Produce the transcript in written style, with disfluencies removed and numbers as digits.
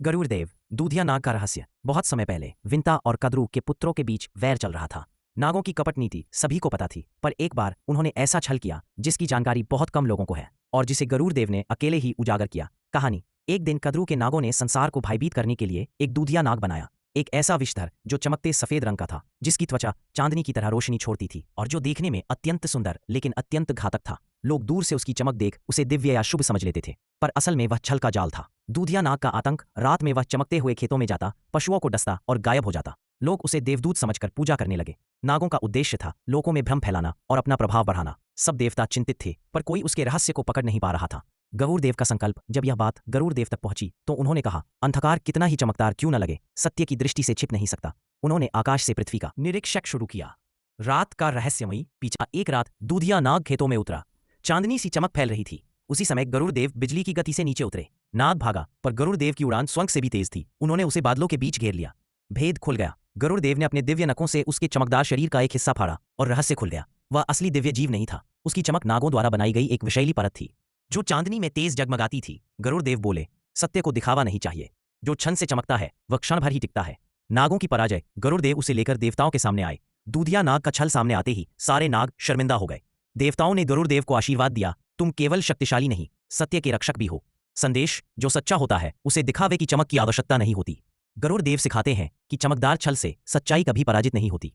गरुड़देव, दूधिया नाग का रहस्य। बहुत समय पहले विंता और कद्रू के पुत्रों के बीच वैर चल रहा था। नागों की कपट नीति सभी को पता थी, पर एक बार उन्होंने ऐसा छल किया जिसकी जानकारी बहुत कम लोगों को है और जिसे गरुड़देव ने अकेले ही उजागर किया। कहानी। एक दिन कद्रू के नागों ने संसार को भयभीत करने के लिए एक दूधिया नाग बनाया। एक ऐसा विषधर जो चमकते सफेद रंग का था, जिसकी त्वचा चांदनी की तरह रोशनी छोड़ती थी और जो देखने में अत्यंत सुंदर लेकिन अत्यंत घातक था। लोग दूर से उसकी चमक देख उसे दिव्य या शुभ समझ लेते थे, पर असल में वह छल का जाल था। दूधिया नाग का आतंक। रात में वह चमकते हुए खेतों में जाता, पशुओं को डसता और गायब हो जाता। लोग उसे देवदूत समझकर पूजा करने लगे। नागों का उद्देश्य था लोगों में भ्रम फैलाना और अपना प्रभाव बढ़ाना। सब देवता चिंतित थे, पर कोई उसके रहस्य को पकड़ नहीं पा रहा था। गरुड़देव का संकल्प। जब यह बात गरुड़देव तक पहुंची तो उन्होंने कहा, अंधकार कितना ही चमकदार क्यों न लगे, सत्य की दृष्टि से छिप नहीं सकता। उन्होंने आकाश से पृथ्वी का निरीक्षण शुरू किया। रात का रहस्यमयी पीछा। एक रात दूधिया नाग खेतों में उतरा। चांदनी सी चमक फैल रही थी। उसी समय गरुड़देव बिजली की गति से नीचे उतरे। नाग भागा, पर गरुड़देव की उड़ान स्वंग से भी तेज थी। उन्होंने उसे बादलों के बीच घेर लिया। भेद खुल गया। गरुड़देव ने अपने दिव्य नखों से उसके चमकदार शरीर का एक हिस्सा फाड़ा और रहस्य खुल गया। वह असली दिव्य जीव नहीं था, उसकी चमक नागों द्वारा बनाई गई एक विषैली परत थी, जो चांदनी में तेज जगमगाती थी। गरुड़देव बोले, सत्य को दिखावा नहीं चाहिए, जो क्षण से चमकता है वह क्षण भर ही टिकता है। नागों की पराजय। गरुड़देव उसे लेकर देवताओं के सामने आए। दूधिया नाग का छल सामने आते ही सारे नाग शर्मिंदा हो गए। देवताओं ने गरुड़देव को आशीर्वाद दिया, तुम केवल शक्तिशाली नहीं, सत्य के रक्षक भी हो। संदेश। जो सच्चा होता है उसे दिखावे की चमक की आवश्यकता नहीं होती। गरुड़देव सिखाते हैं कि चमकदार छल से सच्चाई कभी पराजित नहीं होती।